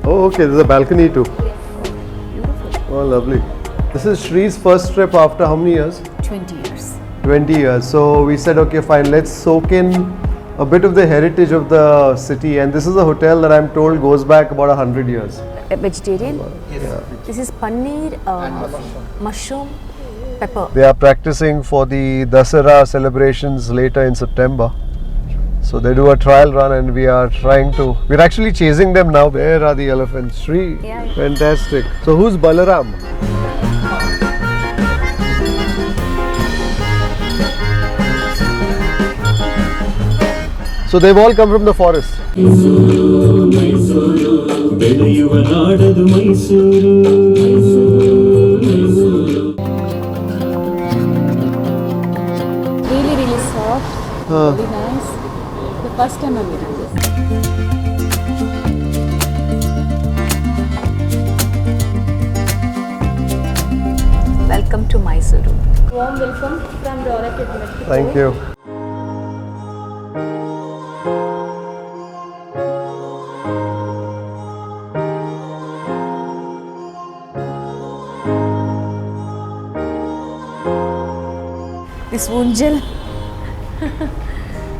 Oh, okay. There's a balcony too. Yes. Beautiful. Oh, lovely. This is Shree's first trip after how many years? 20 years. 20 years. So we said, okay, fine, let's soak in a bit of the heritage of the city. And this is a hotel that I'm told goes back about 100 years. A vegetarian? Yes. Yeah. This is paneer, mushroom, pepper. They are practicing for the Dasara celebrations later in September. So they do a trial run and we are we're actually chasing them now. Where are the elephants? Sree? Yeah. Fantastic. So who's Balaram? So they've all come from the forest. Mysuru, Mysuru, ಬೆಳೆಯುವ ನಾಡದು Mysuru. Really soft, very nice. The first time I'm eating this. Welcome to Mysuru. Warm welcome from the Orchid Metropole. Thank you. This unjal,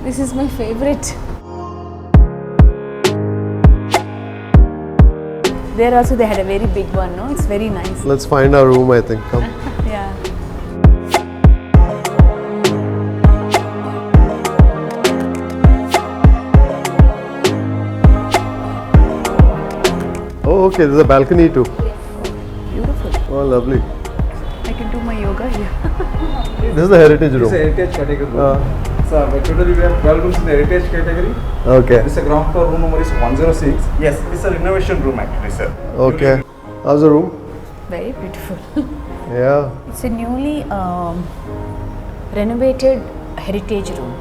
this is my favorite. There also they had a very big one, no? It's very nice. Let's find our room, I think. Come. Yeah. Oh, okay. There's a balcony too. Beautiful. Oh, lovely. I can do my yoga here. This is the heritage room. It's a heritage category room. So today we have 12 rooms in the heritage category. Okay. This is a ground floor room number is 106. Yes, it's a renovation room actually, sir. Okay. How's the room? Very beautiful. Yeah. It's a newly renovated heritage room.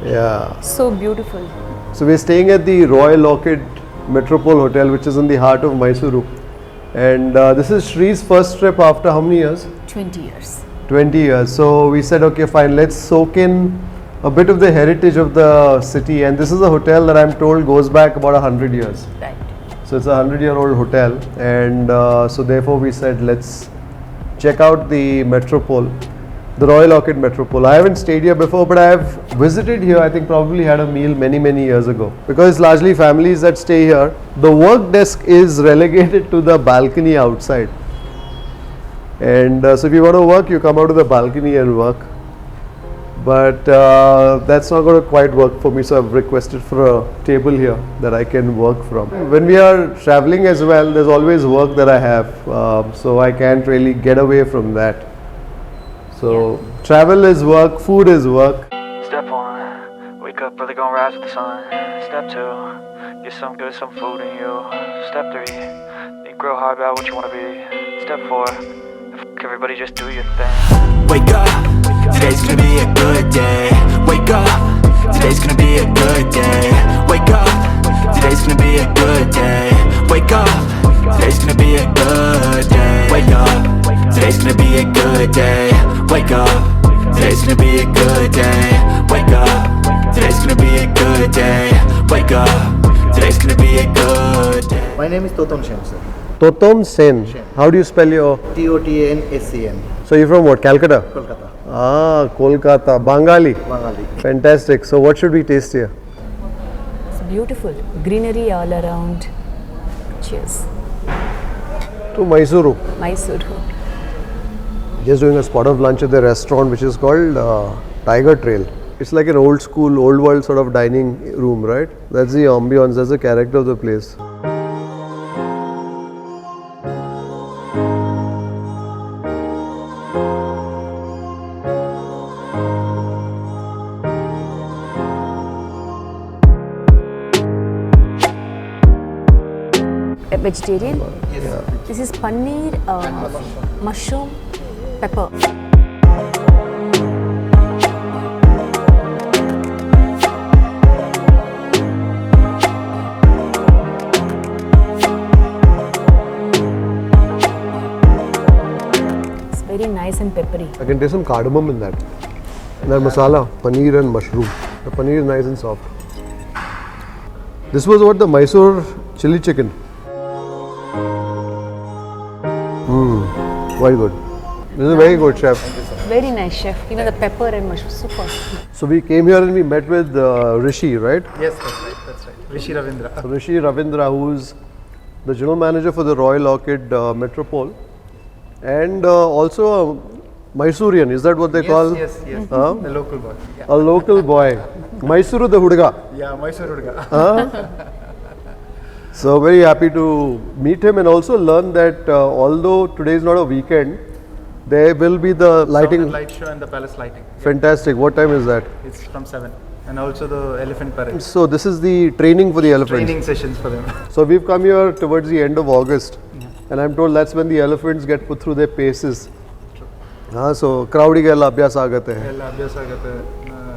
Yeah. So beautiful. So we're staying at the Royal Orchid Metropole Hotel, which is in the heart of Mysuru. And this is Shree's first trip after how many years? 20 years. 20 years. So we said, okay, fine, let's soak in a bit of the heritage of the city. And this is a hotel that I'm told goes back about 100 years. Right. So it's a 100-year-old hotel. And so therefore we said, let's check out the Metropole, the Royal Orchid Metropole. I haven't stayed here before, but I have visited here. I think probably had a meal many years ago. Because it's largely families that stay here. The work desk is relegated to the balcony outside. And so if you want to work, you come out to the balcony and work. But that's not going to quite work for me, so I've requested for a table here that I can work from. When we are traveling as well, there's always work that I have, so I can't really get away from that. So travel is work, food is work. Step 1, wake up early, gonna rise with the sun. Step 2, get some food in you. Step 3, think real hard about what you wanna be. Step 4, everybody just do your thing. Wake up, today's gonna be a good day. Wake up, today's gonna be a good day. Wake up, today's gonna be a good day. Wake up, today's gonna be a good day. Wake up, today's gonna be a good day. Wake up, today's gonna be a good day. Wake up, today's gonna be a good day. Wake up, today's gonna be a good day. My name is Totom Shen, sir. Totom Sen. How do you spell your? Totanscn. So you're from what? Calcutta? Kolkata. Ah, Kolkata. Bengali. Bengali. Fantastic. So what should we taste here? It's beautiful. Greenery all around. Cheers. To Mysuru. Mysuru. Just doing a spot of lunch at the restaurant which is called Tiger Trail. It's like an old school, old world sort of dining room, right? That's the ambience, that's the character of the place. A vegetarian? Yes. Yeah. This is paneer, mushroom, pepper. It's very nice and peppery. I can taste some cardamom in that. And that masala, paneer and mushroom. The paneer is nice and soft. This was what, the Mysore chili chicken. Very good. This is very good, chef. Very nice, chef. Even the pepper and mushroom, super. So we came here and we met with Rishi, right? Yes, that's right. That's right. Rishi Ravindra. So Rishi Ravindra, who's the general manager for the Royal Orchid Metropole, and also a Mysorean. Is that what they call? Yes. Huh? The local boy. Yeah. A local boy. Mysuru the Hudga. Yeah, Mysore Urga. So very happy to meet him and also learn that although today is not a weekend, there will be the lighting. Light show and the palace lighting. Yeah. Fantastic. What time is that? It's from 7. And also the elephant parade. So this is the training for the elephants. Training sessions for them. So we've come here towards the end of August, and I'm told that's when the elephants get put through their paces. So crowdy gala abhyas agate hai.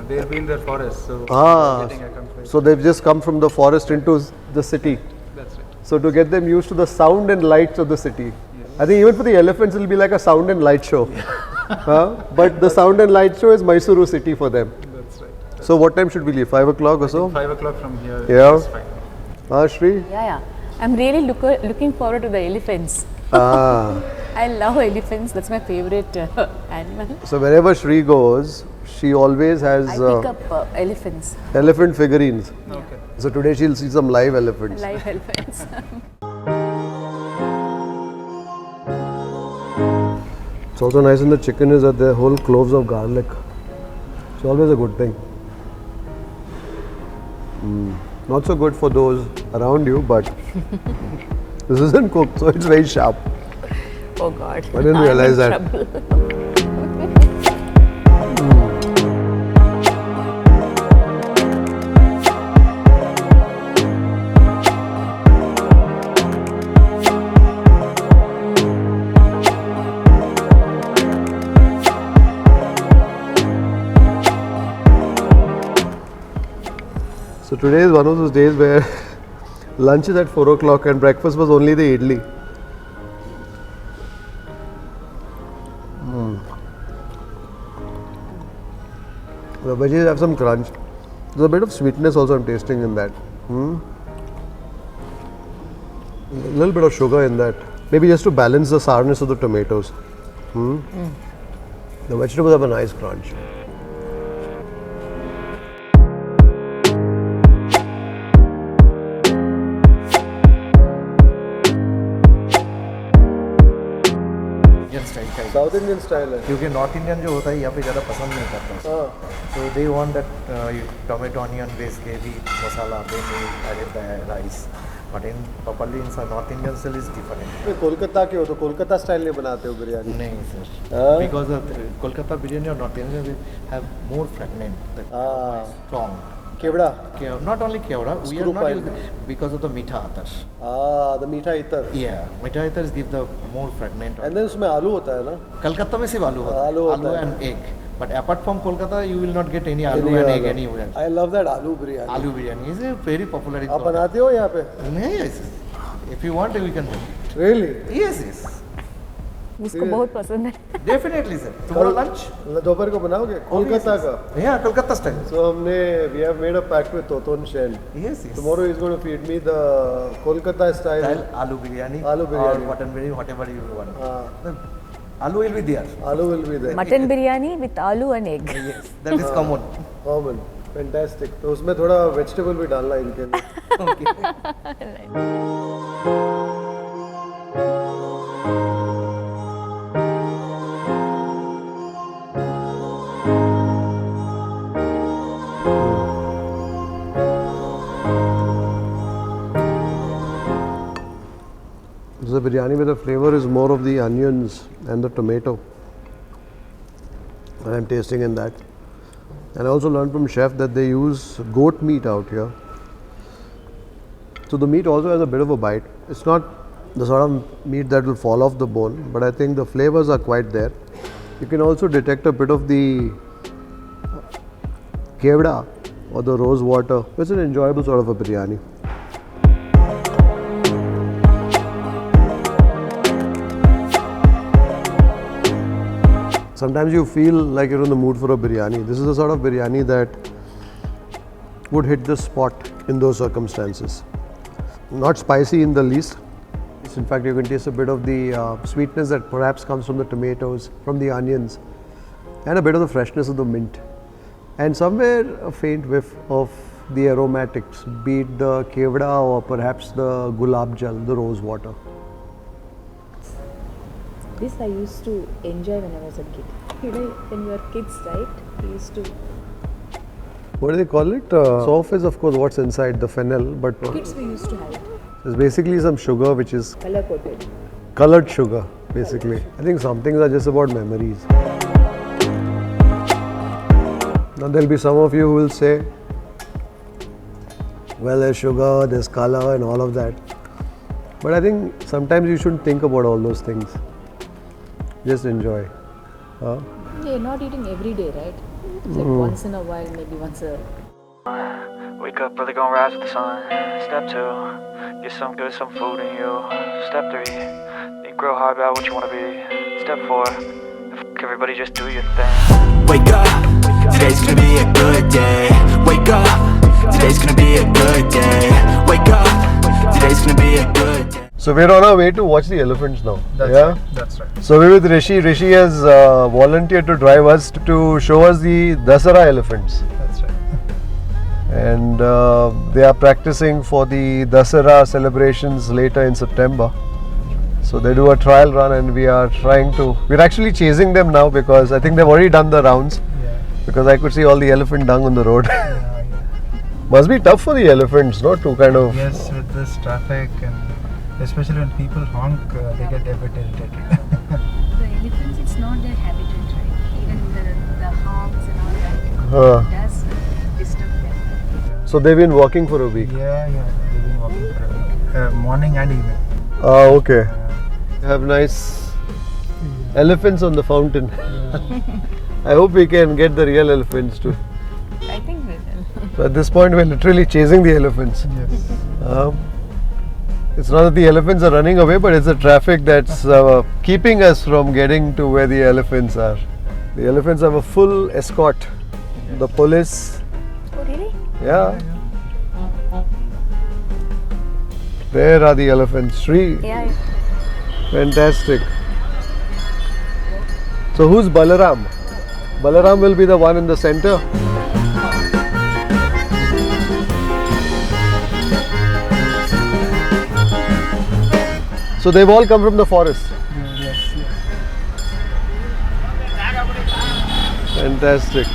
They'll be in their forest, so getting accomplished. So they've just come from the forest into the city. That's right. So to get them used to the sound and lights of the city. I think even for the elephants it'll be like a sound and light show. But the sound and light show is Mysuru city for them. That's right. So what time should we leave? 5 o'clock or so? 5 o'clock from here. Yeah. Is fine. Sree? Yeah. I'm really looking forward to the elephants. I love elephants. That's my favorite animal. So wherever Sree goes, she always has I pick up elephants. elephant figurines. Okay. So today she'll see some live elephants. Live elephants. It's also nice in the chicken is that there are whole cloves of garlic. It's always a good thing. Not so good for those around you, but this isn't cooked, so it's very sharp. Oh God. I didn't realize that. So today is one of those days where lunch is at 4 o'clock and breakfast was only the idli. The veggies have some crunch. There's a bit of sweetness also I'm tasting in that. A little bit of sugar in that. Maybe just to balance the sourness of the tomatoes. The vegetables have a nice crunch. South Indian style है. क्योंकि north Indian जो होता है यहाँ पे ज़्यादा पसंद नहीं करता, so they want that tomato onion based gravy masala then they added the rice, but in properly in North Indian style is different. Kolkata के हो तो कोलकाता स्टाइल नहीं बनाते हो बिरयानी? नहीं sir, because of Kolkata biryani or North Indian will have more fragment, strong. Kewra? Not only kevda, we are not using because of the meetha atar. The meetha itar. Yeah, meetha atars give the more fragment. And then उसमें आलू होता है ना? Kolkata में सिर्फ आलू होता है. आलू and egg. But apart from Kolkata, you will not get any aloo and egg anywhere. I love that aloo biryani. Aloo biryani is very popular in आप बनाते हो यहाँ पे? Yes. If you want, we can do. Really? Yes. मुझको बहुत पसंद है. Definitely, sir. Tomorrow lunch? दोपहर को बनाओगे? कोलकाता का? Yeah, Kolkata style. So we have made a pact with Toton Shen. Yes. Tomorrow he's going to feed me the Kolkata style aloo biryani. Aloo biryani. Or mutton biryani, whatever you want. Aloo will be there. Aloo will be there. Mutton biryani with aloo and egg. Yes, that is common. Common. Fantastic. तो उसमें थोड़ा vegetable भी डालना है इनके लिए. The biryani with the flavor is more of the onions and the tomato. I am tasting in that. And I also learned from chef that they use goat meat out here. So the meat also has a bit of a bite. It's not the sort of meat that will fall off the bone, but I think the flavors are quite there. You can also detect a bit of the kevda or the rose water. It's an enjoyable sort of a biryani. Sometimes you feel like you're in the mood for a biryani. This is the sort of biryani that would hit the spot in those circumstances. Not spicy in the least. taste. In fact, you can taste a bit of the sweetness that perhaps comes from the tomatoes, from the onions, and a bit of the freshness of the mint. And somewhere a faint whiff of the aromatics, be it the kevda or perhaps the gulab jal, the rose water. This I used to enjoy when I was a kid. You know, when we were kids, right? We used to. What do they call it? Sof is of course what's inside the fennel, but Kids, we used to have it. it's basically some sugar which is Color coated. colored sugar, basically. I think some things are just about memories. Now there'll be some of you who will say, well, there's sugar, there's color and all of that. But I think sometimes you shouldn't think about all those things. Just enjoy. You're not eating every day, right? It's like once in a while, maybe once a. Wake up, brother, gonna rise with the sun. Step 2, get some good, some food in you. Step 3, think real hard about what you wanna be. Step 4, everybody just do your thing. Wake up, today's gonna be a good day. Wake up, today's gonna be a good day. Wake up, today's gonna be a good day. So we're on our way to watch the elephants now. That's right. So we're with Rishi. Rishi has volunteered to drive us to show us the Dasara elephants. That's right. And they are practicing for the Dasara celebrations later in September. So they do a trial run and we're actually chasing them now because I think they've already done the rounds. Yeah. Because I could see all the elephant dung on the road. Yeah. Must be tough for the elephants, no? To kind of... Yes, with this traffic and especially when people honk, they get a bit irritated. The elephants, it's not their habitat, right? Even the honks and all that, Huh. it does disturb them. So they've been walking for a week. Yeah, they've been walking for a week, morning and evening. Ah, okay. Have nice elephants on the fountain. I hope we can get the real elephants too. I think we will. So at this point, we're literally chasing the elephants. Yes. It's not that the elephants are running away, but it's the traffic that's keeping us from getting to where the elephants are. The elephants have a full escort. The police. Oh, really? Yeah. There are the elephants. Sree. Yeah. Fantastic. So who's Balaram? Balaram will be the one in the center. So they've all come from the forest. Yes. Fantastic.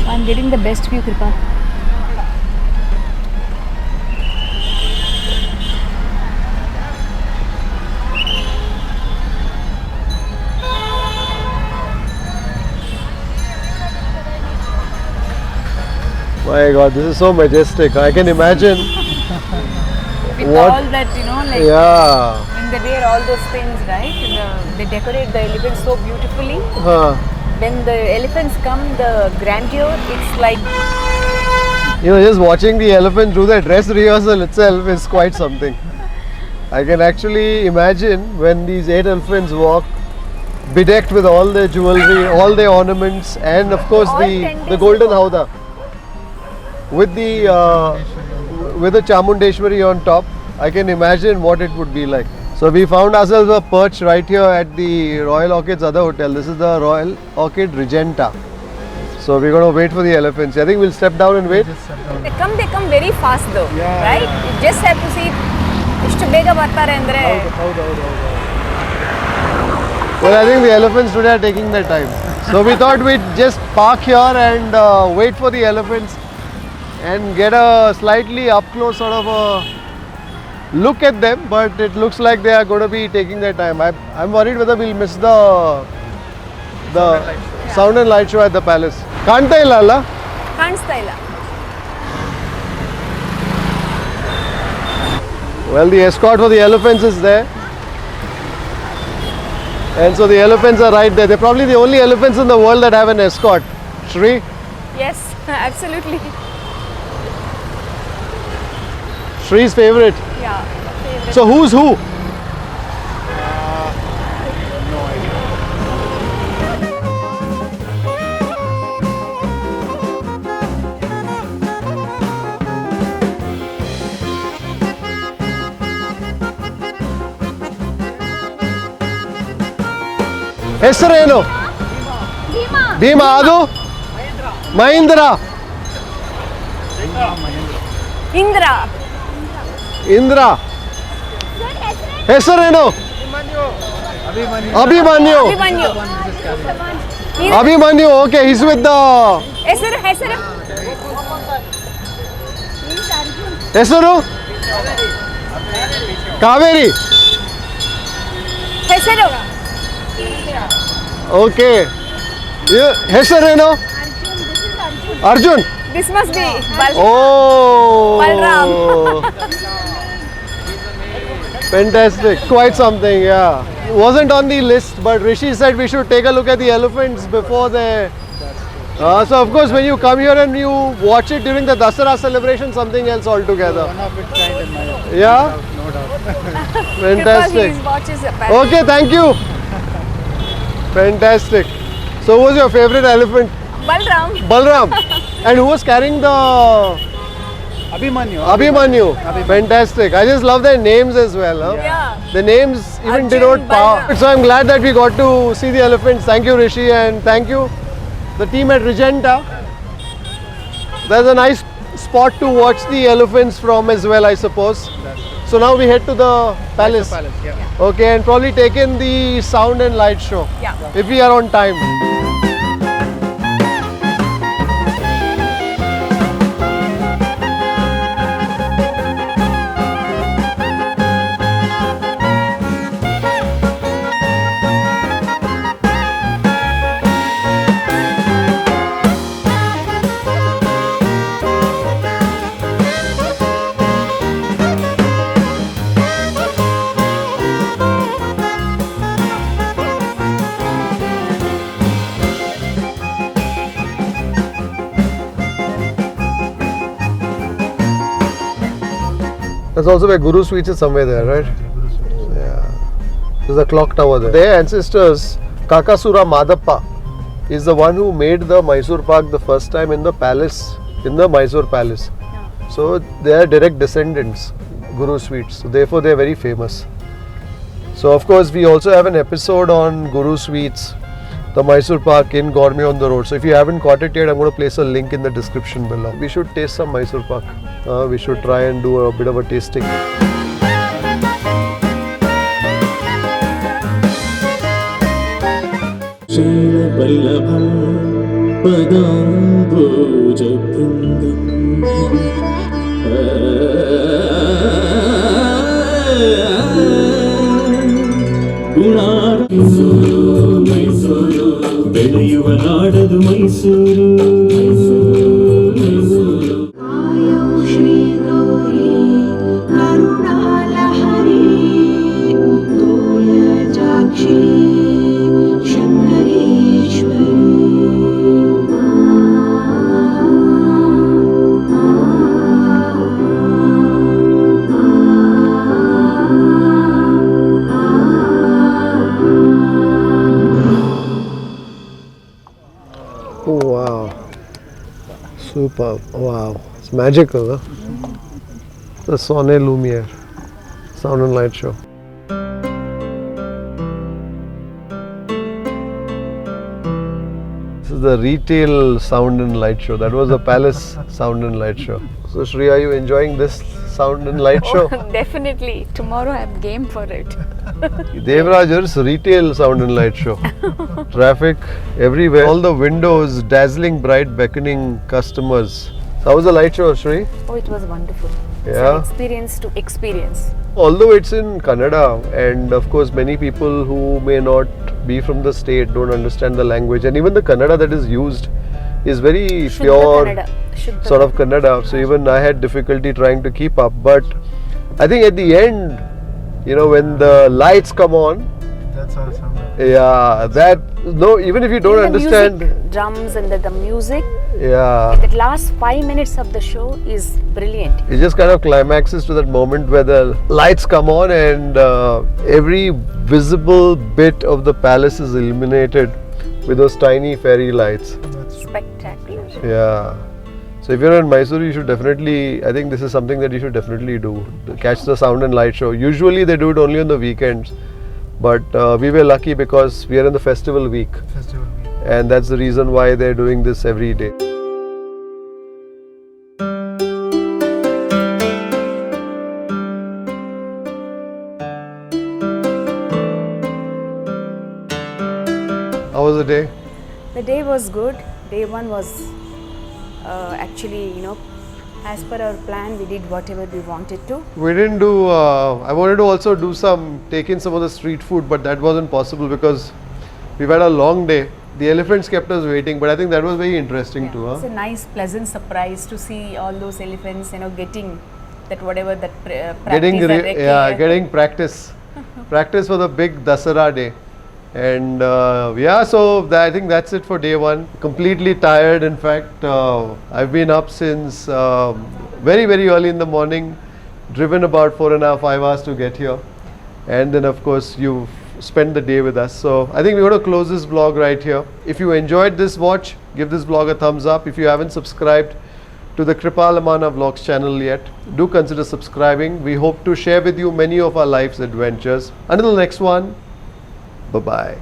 I'm getting the best view, Kripal. My God, this is so majestic. I can imagine. With What? all that, like Yeah. when they wear all those things, right? They decorate the elephants so beautifully. When the elephants come, the grandeur, it's like Just watching the elephant do their dress rehearsal itself is quite something. I can actually imagine when these 8 elephants walk, bedecked with all their jewelry, all their ornaments, and of course All 10 the days golden walk. howdah with the Chamundeshwari on top. I can imagine what it would be like. So we found ourselves a perch right here at the Royal Orchid's other hotel. This is the Royal Orchid Regenta. So we're going to wait for the elephants. I think we'll step down and wait. they come very fast though, right? You just have to see ಎಷ್ಟು ಬೇಗ ಬರ್ತಾರೆ ಅಂದ್ರೆ Well, I think the elephants today are taking their time. So we thought we'd just park here and wait for the elephants and get a slightly up close sort of a look at them. But it looks like they are going to be taking their time. I'm worried whether we'll miss the sound and light show at the palace. Kanta illa alla? ಕಾಣಿಸ್ತಾ ಇಲ್ಲ. Well, the escort for the elephants is there. And so the elephants are right there. They're probably the only elephants in the world that have an escort. Sree? Yes, absolutely. Shree's favorite. Yeah, favorite. So who's who? ಹೆಸರೇನು? ಭೀಮಾ. ಅದು Mahendra. Indra. Indra. ಹೆಸರೇನು? Abhimanyu. Abhimanyu. Abhimanyu. Okay, he's with the ಹೆಸರು. ಹೆಸರು ಕಾವೇರಿ. ಹೆಸರು. Okay. ಹೆಸರೇನು? Arjun. This must be Oh. Balram. Fantastic. Quite something, yeah. Wasn't on the list, but Rishi said we should take a look at the elephants before they. So of course, when you come here and you watch it during the Dasara celebration, something else altogether. One of its kind in my opinion. Yeah. No doubt. Fantastic. Kripal, he watches apparently. Okay, thank you. Fantastic. So, who was your favorite elephant? Balram. Balram. And who was carrying the Abhimanyu. Abhimanyu? Fantastic. I just love their names as well. Huh? Yeah. The names even Arjun, denote power. Balram. So I'm glad that we got to see the elephants. Thank you, Rishi, and thank you, the team at Regenta. There's a nice spot to watch the elephants from as well, I suppose. So now we head to the palace. Palace, yeah. Okay, and probably take in the sound and light show. Yeah. If we are on time. That's also where Guru Sweets is somewhere there, right? Yeah. There's a clock tower there. Their ancestors, Kakasura Madappa, is the one who made the Mysore Park the first time in the palace, in the Mysore Palace. So they are direct descendants, Guru Sweets. So therefore they are very famous. So of course we also have an episode on Guru Sweets, the Mysore Park in Gourmet on the road. So if you haven't caught it yet, I'm going to place a link in the description below. We should taste some Mysore Park. We should try and do a bit of a tasting. ಬೆಳೆಯುವ ನಾಡದು Mysuru Shri Gauri ಕರುಣಾಲಹರಿ ತೋಯಜಾಕ್ಷಿ Superb. Wow. It's magical, huh? The Sonne Lumiere Sound and Light Show. This is the retail sound and light show. That was the palace sound and light show. So Sree, are you enjoying this sound and light show? Definitely. Tomorrow I have game for it. Devrajar's retail sound and light show. Traffic everywhere. All the windows, dazzling bright, beckoning customers. How was the light show, Sree? Oh, it was wonderful. It's Yeah. an experience to experience. Although it's in Kannada, and of course many people who may not be from the state don't understand the language, and even the Kannada that is used is very Shuddha pure Kannada. Shuddha. sort of Kannada. So even I had difficulty trying to keep up. But I think at the end, you know, when the lights come on, That's all sound. Yeah, that no. Even if you don't Even the understand, music, drums and the music, yeah, that last 5 minutes of the show is brilliant. it just kind of climaxes to that moment where the lights come on and every visible bit of the palace is illuminated with those tiny fairy lights. Spectacular. Yeah. So if you're in Mysuru, you should definitely, I think this is something that you should definitely do. Catch the sound and light show. Usually they do it only on the weekends. But we were lucky because we are in the festival week. Festival week. And that's the reason why they're doing this every day. How was the day? The day was good. Day one was actually, you know, as per our plan, we did whatever we wanted to. We didn't do, I wanted to also do take in some of the street food, but that wasn't possible because we've had a long day. The elephants kept us waiting, but I think that was very interesting too. It's a nice, pleasant surprise to see all those elephants, you know, getting that whatever that practice that they getting practice. Practice for the big Dasara day. And yeah, so I think that's it for day one. Completely tired. In fact, I've been up since very, very early in the morning, driven about 4.5, 5 hours to get here. And then of course you've spent the day with us. So I think we're going to close this vlog right here. If you enjoyed this watch, give this vlog a thumbs up. If you haven't subscribed to the Kripal Amanna vlogs channel yet, do consider subscribing. We hope to share with you many of our life's adventures. Until the next one, bye-bye.